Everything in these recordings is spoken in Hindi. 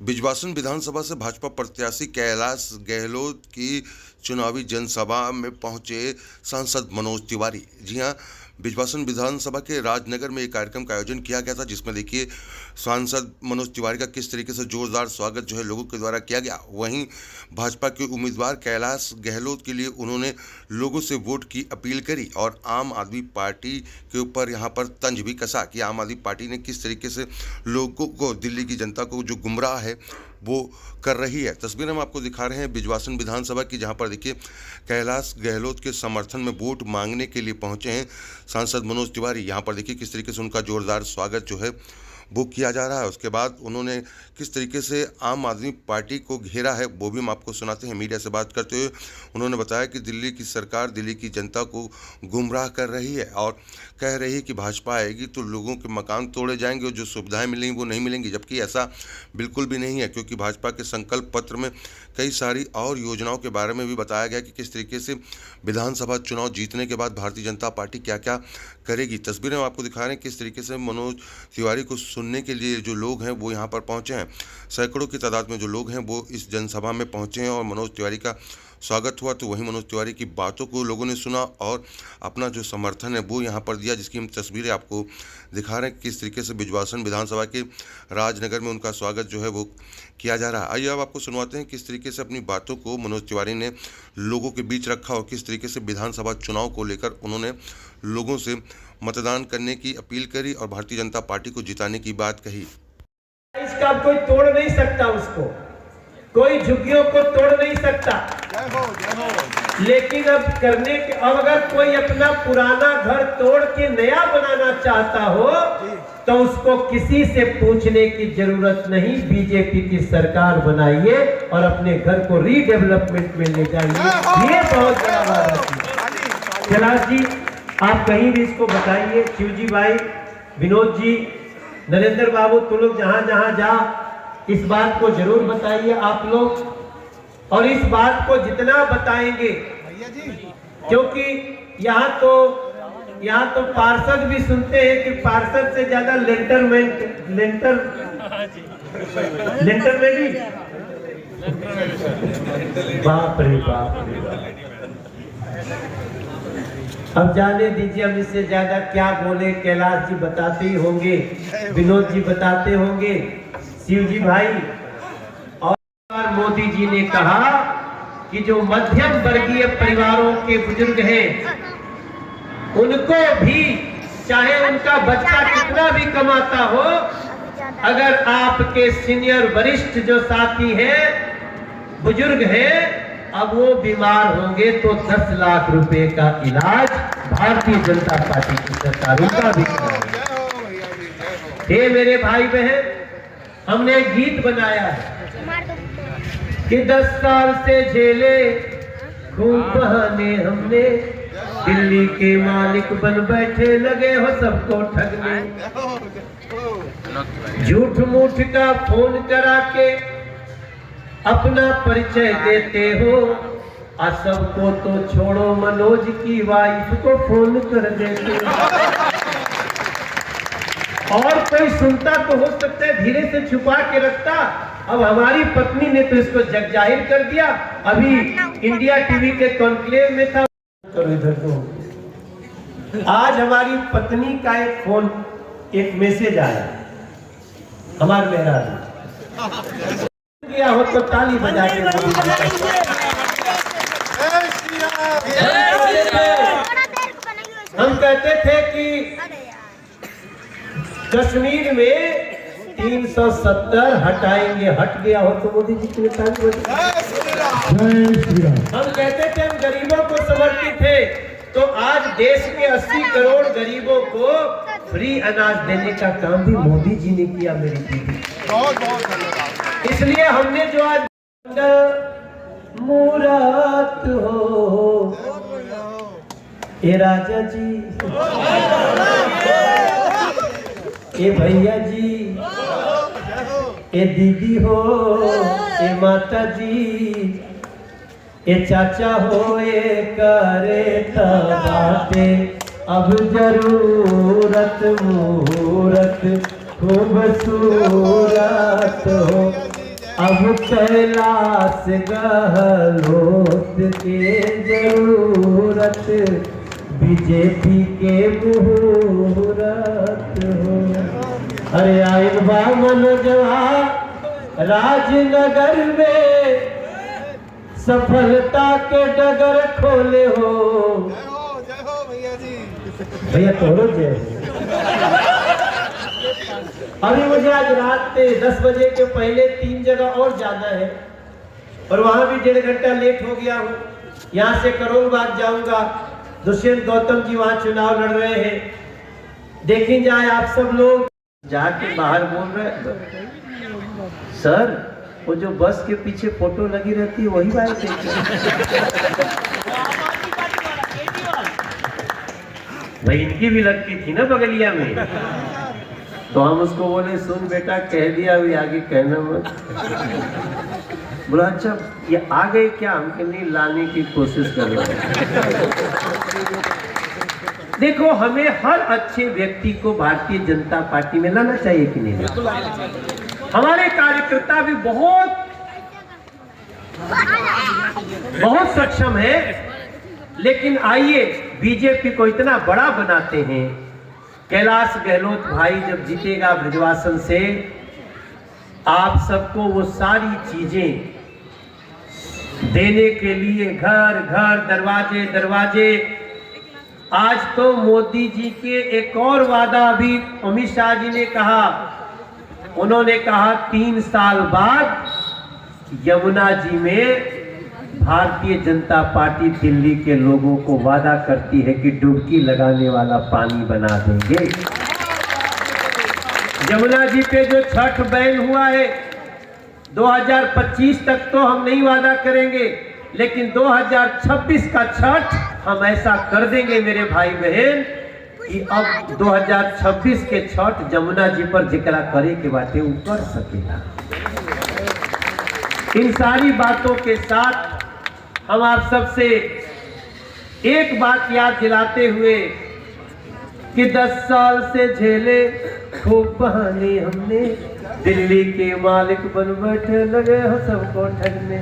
बिजवासन विधानसभा से भाजपा प्रत्याशी कैलाश गहलोत की चुनावी जनसभा में पहुंचे सांसद मनोज तिवारी। जी हां, बिजवासन विधानसभा के राजनगर में एक कार्यक्रम का आयोजन किया गया था, जिसमें देखिए सांसद मनोज तिवारी का किस तरीके से जोरदार स्वागत जो है लोगों के द्वारा किया गया। वहीं भाजपा के उम्मीदवार कैलाश गहलोत के लिए उन्होंने लोगों से वोट की अपील करी और आम आदमी पार्टी के ऊपर यहां पर तंज भी कसा कि आम आदमी पार्टी ने किस तरीके से लोगों को, दिल्ली की जनता को जो गुमराह है वो कर रही है। तस्वीर हम आपको दिखा रहे हैं बिजवासन विधानसभा की, जहां पर देखिए कैलाश गहलोत के समर्थन में वोट मांगने के लिए पहुंचे हैं सांसद मनोज तिवारी। यहां पर देखिए किस तरीके से उनका जोरदार स्वागत जो है वो किया जा रहा है। उसके बाद उन्होंने किस तरीके से आम आदमी पार्टी को घेरा है वो भी हम आपको सुनाते हैं। मीडिया से बात करते हुए उन्होंने बताया कि दिल्ली की सरकार दिल्ली की जनता को गुमराह कर रही है और कह रही है कि भाजपा आएगी तो लोगों के मकान तोड़े जाएंगे और जो सुविधाएं मिलेंगी वो नहीं मिलेंगी, जबकि ऐसा बिल्कुल भी नहीं है, क्योंकि भाजपा के संकल्प पत्र में कई सारी और योजनाओं के बारे में भी बताया गया कि किस तरीके से विधानसभा चुनाव जीतने के बाद भारतीय जनता पार्टी क्या क्या करेगी। तस्वीरें हम आपको दिखा रहे हैं किस तरीके से मनोज तिवारी को सुनने के लिए जो लोग हैं वो यहाँ पर पहुँचे हैं। सैकड़ों की तादाद में जो लोग हैं वो इस जनसभा में पहुँचे हैं और मनोज तिवारी का स्वागत हुआ। तो वहीं मनोज तिवारी की बातों को लोगों ने सुना और अपना जो समर्थन है वो यहाँ पर दिया, जिसकी हम तस्वीरें आपको दिखा रहे हैं किस तरीके से बिजवासन विधानसभा के राजनगर में उनका स्वागत जो है वो किया जा रहा है। आइए अब आपको सुनवाते हैं किस तरीके से अपनी बातों को मनोज तिवारी ने लोगों के बीच रखा और किस तरीके से विधानसभा चुनाव को लेकर उन्होंने लोगों से मतदान करने की अपील करी और भारतीय जनता पार्टी को जिताने की बात कही। इसका कोई तोड़ नहीं सकता, उसको कोई झुग्गियों को तोड़ नहीं सकता। लेकिन अब करने के, अब अगर कोई अपना पुराना घर तोड़ के नया बनाना चाहता हो तो उसको किसी से पूछने की जरूरत नहीं। बीजेपी की सरकार बनाइए और अपने घर को रीडेवलपमेंट में ले जाइए, ये बहुत बड़ा वादा है। कैलाश जी, आप कहीं भी इसको बताइए, शिवजी भाई, विनोद जी, नरेंद्र बाबू, तुम लोग जहां जहां जा इस बात को जरूर बताइए आप लोग। और इस बात को जितना बताएंगे, क्योंकि यहाँ तो पार्षद भी सुनते हैं कि पार्षद से ज्यादा लेंटर भी बाप रे बाप। अब जाने दीजिए, अब इससे ज्यादा क्या बोले। कैलाश जी बताते ही होंगे, विनोद जी बताते होंगे, शिवजी भाई। और मोदी जी ने कहा कि जो मध्यम वर्गीय परिवारों के बुजुर्ग हैं उनको भी, चाहे उनका बच्चा कितना भी कमाता हो, अगर आपके सीनियर वरिष्ठ जो साथी हैं, बुजुर्ग हैं, अब वो बीमार होंगे तो 10 लाख रुपए का इलाज भारतीय जनता पार्टी की सरकार उनका भी करेगी। मेरे भाई बहन, हमने एक गीत बनाया है कि 10 साल से झेले खूब बहाने हमने, दिल्ली के मालिक बन बैठे लगे हो सबको ठगने। झूठ मूठ का फोन करा के अपना परिचय देते हो, आ सबको तो छोड़ो, मनोज की वाइफ को फोन कर देते हो। और कोई सुनता तो हो सकता है धीरे से छुपा के रखता, अब हमारी पत्नी ने तो इसको जग जाहिर कर दिया। अभी इंडिया टीवी के कॉन्क्लेव में था, इधर तो आज हमारी पत्नी का एक मैसेज आया, हमारे मेहराज किया हो तो ताली बजा के। हम कहते थे कि कश्मीर में 370 हटाएंगे, हट गया हो तो मोदी जी के ताली बजा। हम कहते थे हम गरीबों को समर्पित थे, तो आज देश के 80 करोड़ गरीबों को फ्री अनाज देने का काम भी मोदी जी ने किया। मेरी दीदी, बहुत बहुत धन्यवाद। इसलिए हमने जो आज मुराद हो, ए राजा जी, ए भैया जी, ए दीदी हो, ए माता जी, ए चाचा हो, ए करे बाते, अब जरूरत मुहूर्त खूबसूरत हो, अब कैलाश गहलोत के जरूरत बीजेपी के मुहूर्त हो। अरे आइन बा मनोजवा राजनगर में सफलता के डगर खोले हो। जय हो भैया जी। भैया तोड़ो जय हो। अभी मुझे आज रात 10 बजे के पहले 3 जगह और जाना है और वहां भी 1.5 घंटा लेट हो गया हूँ। यहाँ से करोल बाग जाऊंगा, दुष्यंत गौतम जी वहां चुनाव लड़ रहे हैं। देखी जाए आप सब लोग जाके बाहर बोल रहे सर वो जो बस के पीछे फोटो लगी रहती है वही बात है। भाई इनकी भी लगती थी ना बगलिया में, तो हम उसको बोले सुन बेटा कह दिया अभी आगे कहना मत। बोला अच्छा ये आ गए क्या, हमके नहीं लाने की कोशिश कर रहे हैं। देखो हमें हर अच्छे व्यक्ति को भारतीय जनता पार्टी में लाना चाहिए कि नहीं। हमारे कार्यकर्ता भी बहुत सक्षम है, लेकिन आइए बीजेपी को इतना बड़ा बनाते हैं। कैलाश गहलोत भाई जब जीतेगा ब्रिजवासन से, आप सबको वो सारी चीजें देने के लिए घर घर दरवाजे दरवाजे। आज तो मोदी जी के एक और वादा अभी अमित शाह जी ने कहा, उन्होंने कहा 3 साल बाद यमुना जी में भारतीय जनता पार्टी दिल्ली के लोगों को वादा करती है कि डुबकी लगाने वाला पानी बना देंगे। यमुना जी पे जो छठ बैन हुआ है 2025 तक तो हम नहीं वादा करेंगे, लेकिन 2026 का छठ हम ऐसा कर देंगे मेरे भाई बहन कि अब 2026 के छठ यमुना जी पर जिक्र करे के बातें वो कर सकेगा। इन सारी बातों के साथ हम आप सबसे एक बात याद दिलाते हुए कि 10 साल से झेले खूब बहाने हमने, दिल्ली के मालिक बन बैठे लगे हो सबको ठगने।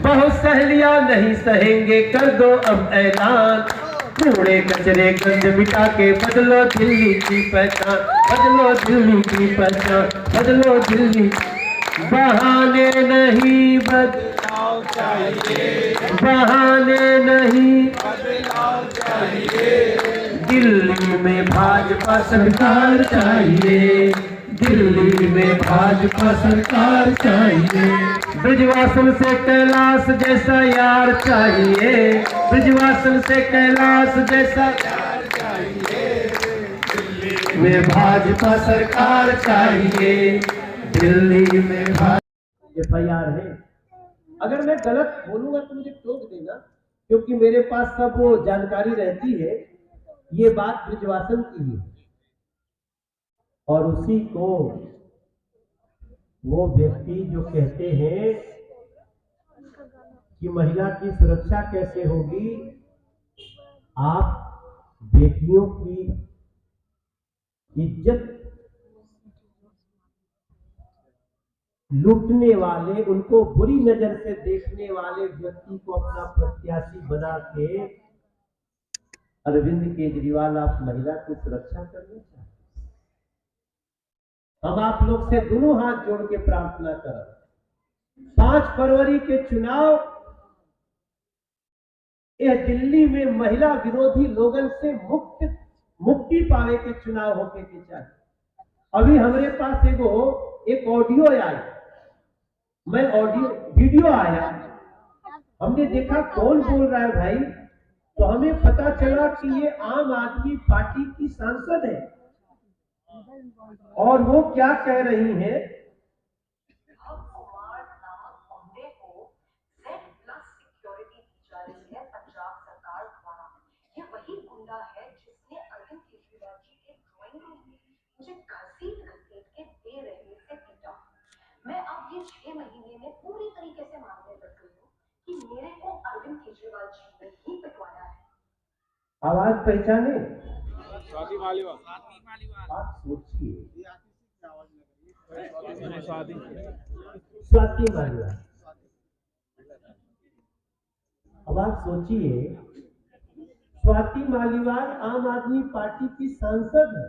बहुत सहेलियां नहीं सहेंगे कर दो अब ऐलान, कूड़े कचरे गंद मिटा के बदलो दिल्ली की पहचान, बदलो दिल्ली की पहचान, बदलो दिल्ली। बहाने नहीं बदलाव चाहिए, बहाने नहीं बदलाव चाहिए। दिल्ली में भाजपा सरकार चाहिए, दिल्ली में भाजपा सरकार चाहिए। ब्रिजवासन से कैलाश जैसा यार चाहिए, ब्रिजवासन से कैलाश जैसा यार चाहिए। दिल्ली में भाजपा सरकार चाहिए, दिल्ली में FIR है। अगर मैं गलत बोलूंगा तो मुझे टोक देना, क्योंकि मेरे पास सब वो जानकारी रहती है। ये बात ब्रिजवासन की है और उसी को वो व्यक्ति जो कहते हैं कि महिला की सुरक्षा कैसे होगी, आप बेटियों की इज्जत लूटने वाले, उनको बुरी नजर से देखने वाले व्यक्ति को अपना प्रत्याशी बना के अरविंद केजरीवाल आप महिला की सुरक्षा करना चाहते। हम आप लोग से दोनों हाथ जोड़ के प्रार्थना कर 5 फरवरी के चुनाव यह दिल्ली में महिला विरोधी लोगन से मुक्ति पावे के चुनाव होके के चाहिए। अभी हमारे पास एक ऑडियो आई, वीडियो आया, हमने देखा कौन बोल रहा है भाई, तो हमें पता चला कि ये आम आदमी पार्टी की सांसद है और वो क्या कह रही हैं। मैं अब ये 6 महीने में पूरी तरीके से मानने लग गई हूँ कि मेरे को अरविंद केजरीवाल जी ने ही पिटवाया है। आवाज पहचाने? स्वाति मालीवाल। आप सोचिए स्वाति मालिवाल। अब आप सोचिए, स्वाति मालिवाल आम आदमी पार्टी की सांसद है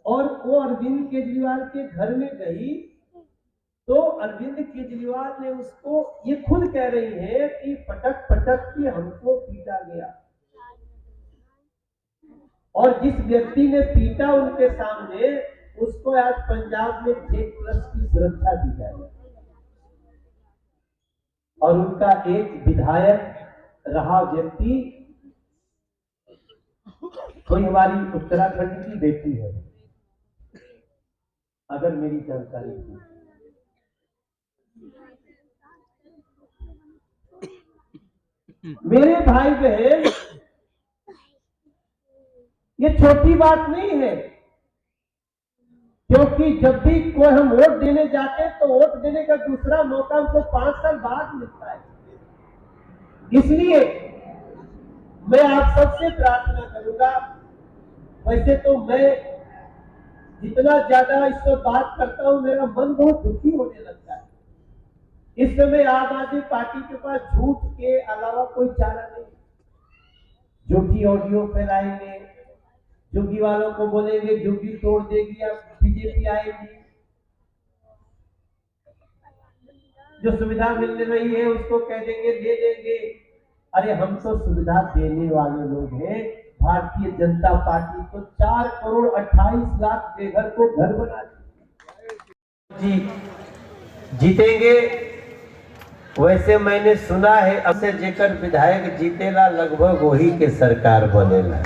और वो अरविंद केजरीवाल के घर में गई तो अरविंद केजरीवाल ने उसको, ये खुद कह रही है कि पटक पटक के हमको पीटा गया, और जिस व्यक्ति ने पीटा उनके सामने उसको आज पंजाब में J+ की सुरक्षा दी जाए, और उनका एक विधायक रहा व्यक्ति कोई हमारी उत्तराखंड की बेटी है, अगर मेरी जानकारी थी। मेरे भाई बहन, ये छोटी बात नहीं है, क्योंकि जब भी कोई हम वोट देने जाते हैं तो वोट देने का दूसरा मौका हमको 5 साल बाद मिलता है। इसलिए मैं आप सबसे प्रार्थना करूंगा, वैसे तो मैं जितना ज्यादा इस पर बात करता हूं मेरा मन बहुत दुखी होने लगता है। इस समय आम आदमी पार्टी के पास झूठ के अलावा कोई चारा नहीं। झूठी ऑडियो फैलाएंगे, झुग्गी वालों को बोलेंगे झुग्गी तोड़ देगी अब बीजेपी आएगी, जो सुविधा मिलने रही है उसको कह देंगे दे देंगे। अरे हम तो सुविधा देने वाले लोग हैं। भारतीय जनता पार्टी तो 4 करोड़ 28 लाख बेघर को घर बना जी जीतेंगे। वैसे मैंने सुना है अब से जेकर विधायक जीतेला लगभग वही के सरकार बनेला।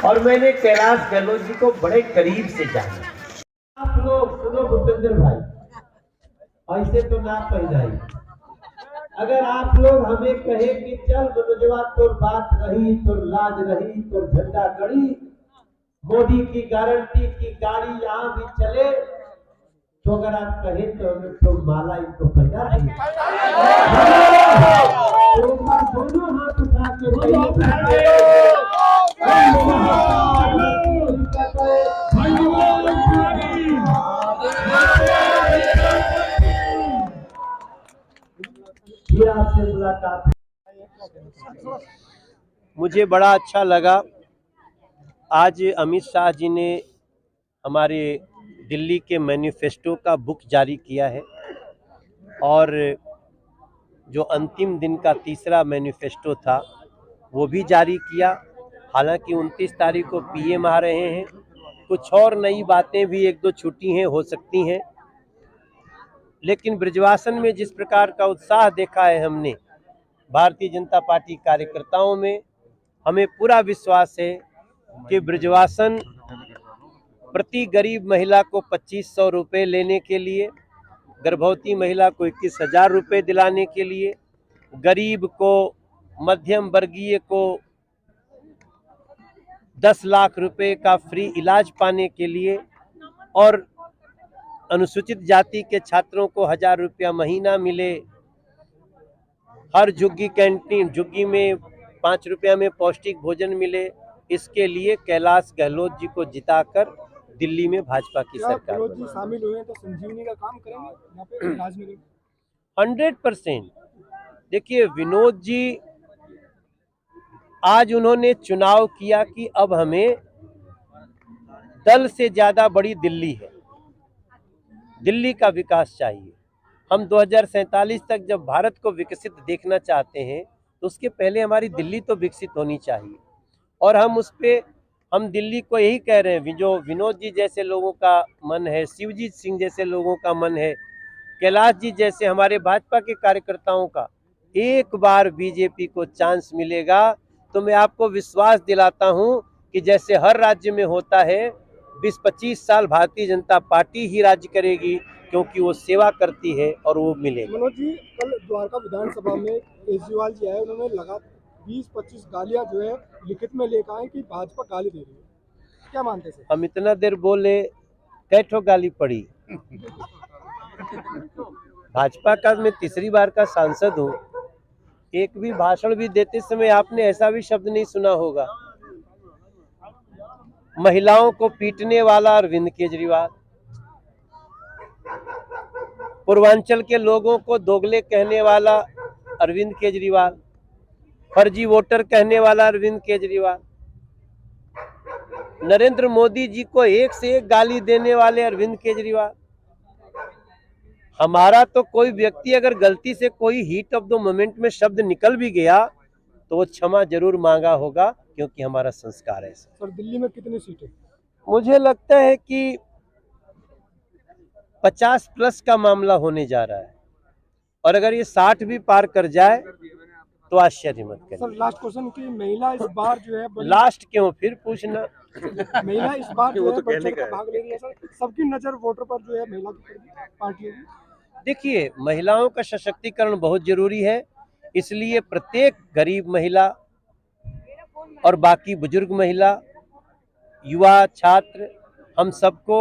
और मैंने कैलाश गहलोत जी को बड़े करीब से जाना। आप लोग सुनो भूपेंद्र भाई, ऐसे तो ना पहनाई। अगर आप लोग हमें कहे कि चल मनोजवा तोर बात रही, तोर लाज रही, तोर झंडा गड़ी, मोदी की गारंटी की गाड़ी यहाँ भी चले, तो अगर आप कहे तो हमें तो माला इनको पहना देंगे। दोनों हाथ उठा के फिर आपसे मुलाकात। मुझे बड़ा अच्छा लगा, आज अमित शाह जी ने हमारे दिल्ली के मैनिफेस्टो का बुक जारी किया है, और जो अंतिम दिन का तीसरा मैनिफेस्टो था वो भी जारी किया। हालांकि 29 तारीख को पीएम आ रहे हैं, कुछ और नई बातें भी 1-2 छुट्टी हैं हो सकती हैं, लेकिन ब्रिजवासन में जिस प्रकार का उत्साह देखा है हमने भारतीय जनता पार्टी कार्यकर्ताओं में, हमें पूरा विश्वास है कि ब्रिजवासन प्रति गरीब महिला को 2500 रुपये लेने के लिए, गर्भवती महिला को 21,000 रुपये दिलाने के लिए, गरीब को, मध्यम वर्गीय को 10 लाख रुपए का फ्री इलाज पाने के लिए, और अनुसूचित जाति के छात्रों को 1000 रुपया महीना मिले, हर झुग्गी कैंटीन, झुग्गी में 5 रुपया में पौष्टिक भोजन मिले, इसके लिए कैलाश गहलोत जी को जिताकर दिल्ली में भाजपा की सरकार जी शामिल हुए तो संजीवनी का काम करेंगे यहाँ पे इलाज में? 100%। देखिए विनोद जी, आज उन्होंने चुनाव किया कि अब हमें दल से ज्यादा बड़ी दिल्ली है, दिल्ली का विकास चाहिए। हम 2047 तक जब भारत को विकसित देखना चाहते हैं तो उसके पहले हमारी दिल्ली तो विकसित होनी चाहिए, और हम दिल्ली को यही कह रहे हैं। जो विनोद जी जैसे लोगों का मन है, शिवजीत सिंह जैसे लोगों का मन है, कैलाश जी जैसे हमारे भाजपा के कार्यकर्ताओं का, एक बार बीजेपी को चांस मिलेगा तो मैं आपको विश्वास दिलाता हूं कि जैसे हर राज्य में होता है 20-25 साल भारतीय जनता पार्टी ही राज्य करेगी, क्योंकि वो सेवा करती है और वो मिलेगी। मनोज जी, कल द्वारका विधानसभा में केजरीवाल जी आए, उन्होंने लगा 20-25 गालियां जो है लिखित में लेकर आए कि भाजपा गाली दे रही है, क्या मानते हैं? हम इतना देर बोले, कैठो गाली पड़ी। भाजपा का मैं तीसरी बार का सांसद हूँ, एक भी भाषण भी देते समय आपने ऐसा भी शब्द नहीं सुना होगा। महिलाओं को पीटने वाला अरविंद केजरीवाल, पूर्वांचल के लोगों को दोगले कहने वाला अरविंद केजरीवाल, फर्जी वोटर कहने वाला अरविंद केजरीवाल, नरेंद्र मोदी जी को एक से एक गाली देने वाले अरविंद केजरीवाल। हमारा तो कोई व्यक्ति अगर गलती से कोई हीट ऑफ द मोमेंट में शब्द निकल भी गया तो वो क्षमा जरूर मांगा होगा, क्योंकि हमारा संस्कार है। सर दिल्ली में कितनी सीटें? मुझे लगता है कि 50 प्लस का मामला होने जा रहा है, और अगर ये 60 भी पार कर जाए तो आश्चर्य मत करिए। सर लास्ट क्वेश्चन की महिला इस बार जो है लास्ट क्यों, फिर पूछना। महिला इस बार जो है बढ़ चढ़कर भाग ले रही है। सर सबकी नजर वोटर पर जो है महिला की पड़ेगी, पार्टियों की। देखिए, महिलाओं का सशक्तिकरण बहुत जरूरी है, इसलिए प्रत्येक गरीब महिला और बाकी बुजुर्ग महिला, युवा, छात्र, हम सबको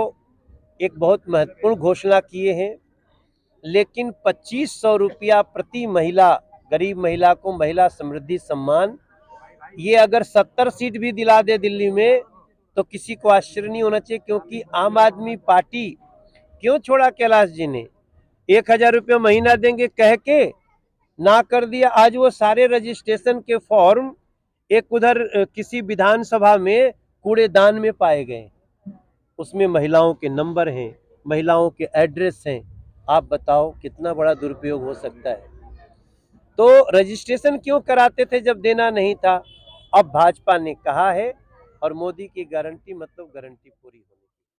एक बहुत महत्वपूर्ण घोषणा किए हैं। लेकिन 2500 रुपया प्रति महिला, गरीब महिला को महिला समृद्धि सम्मान, ये अगर 70 सीट भी दिला दे दिल्ली में तो किसी को आश्चर्य नहीं होना चाहिए, क्योंकि आम आदमी पार्टी क्यों छोड़ा कैलाश जी ने? 1000 रुपये महीना देंगे कह के ना कर दिया। आज वो सारे रजिस्ट्रेशन के फॉर्म एक उधर किसी विधानसभा में कूड़ेदान में पाए गए, उसमें महिलाओं के नंबर हैं, महिलाओं के एड्रेस हैं। आप बताओ कितना बड़ा दुरुपयोग हो सकता है। तो रजिस्ट्रेशन क्यों कराते थे जब देना नहीं था? अब भाजपा ने कहा है, और मोदी की गारंटी मतलब गारंटी पूरी हो।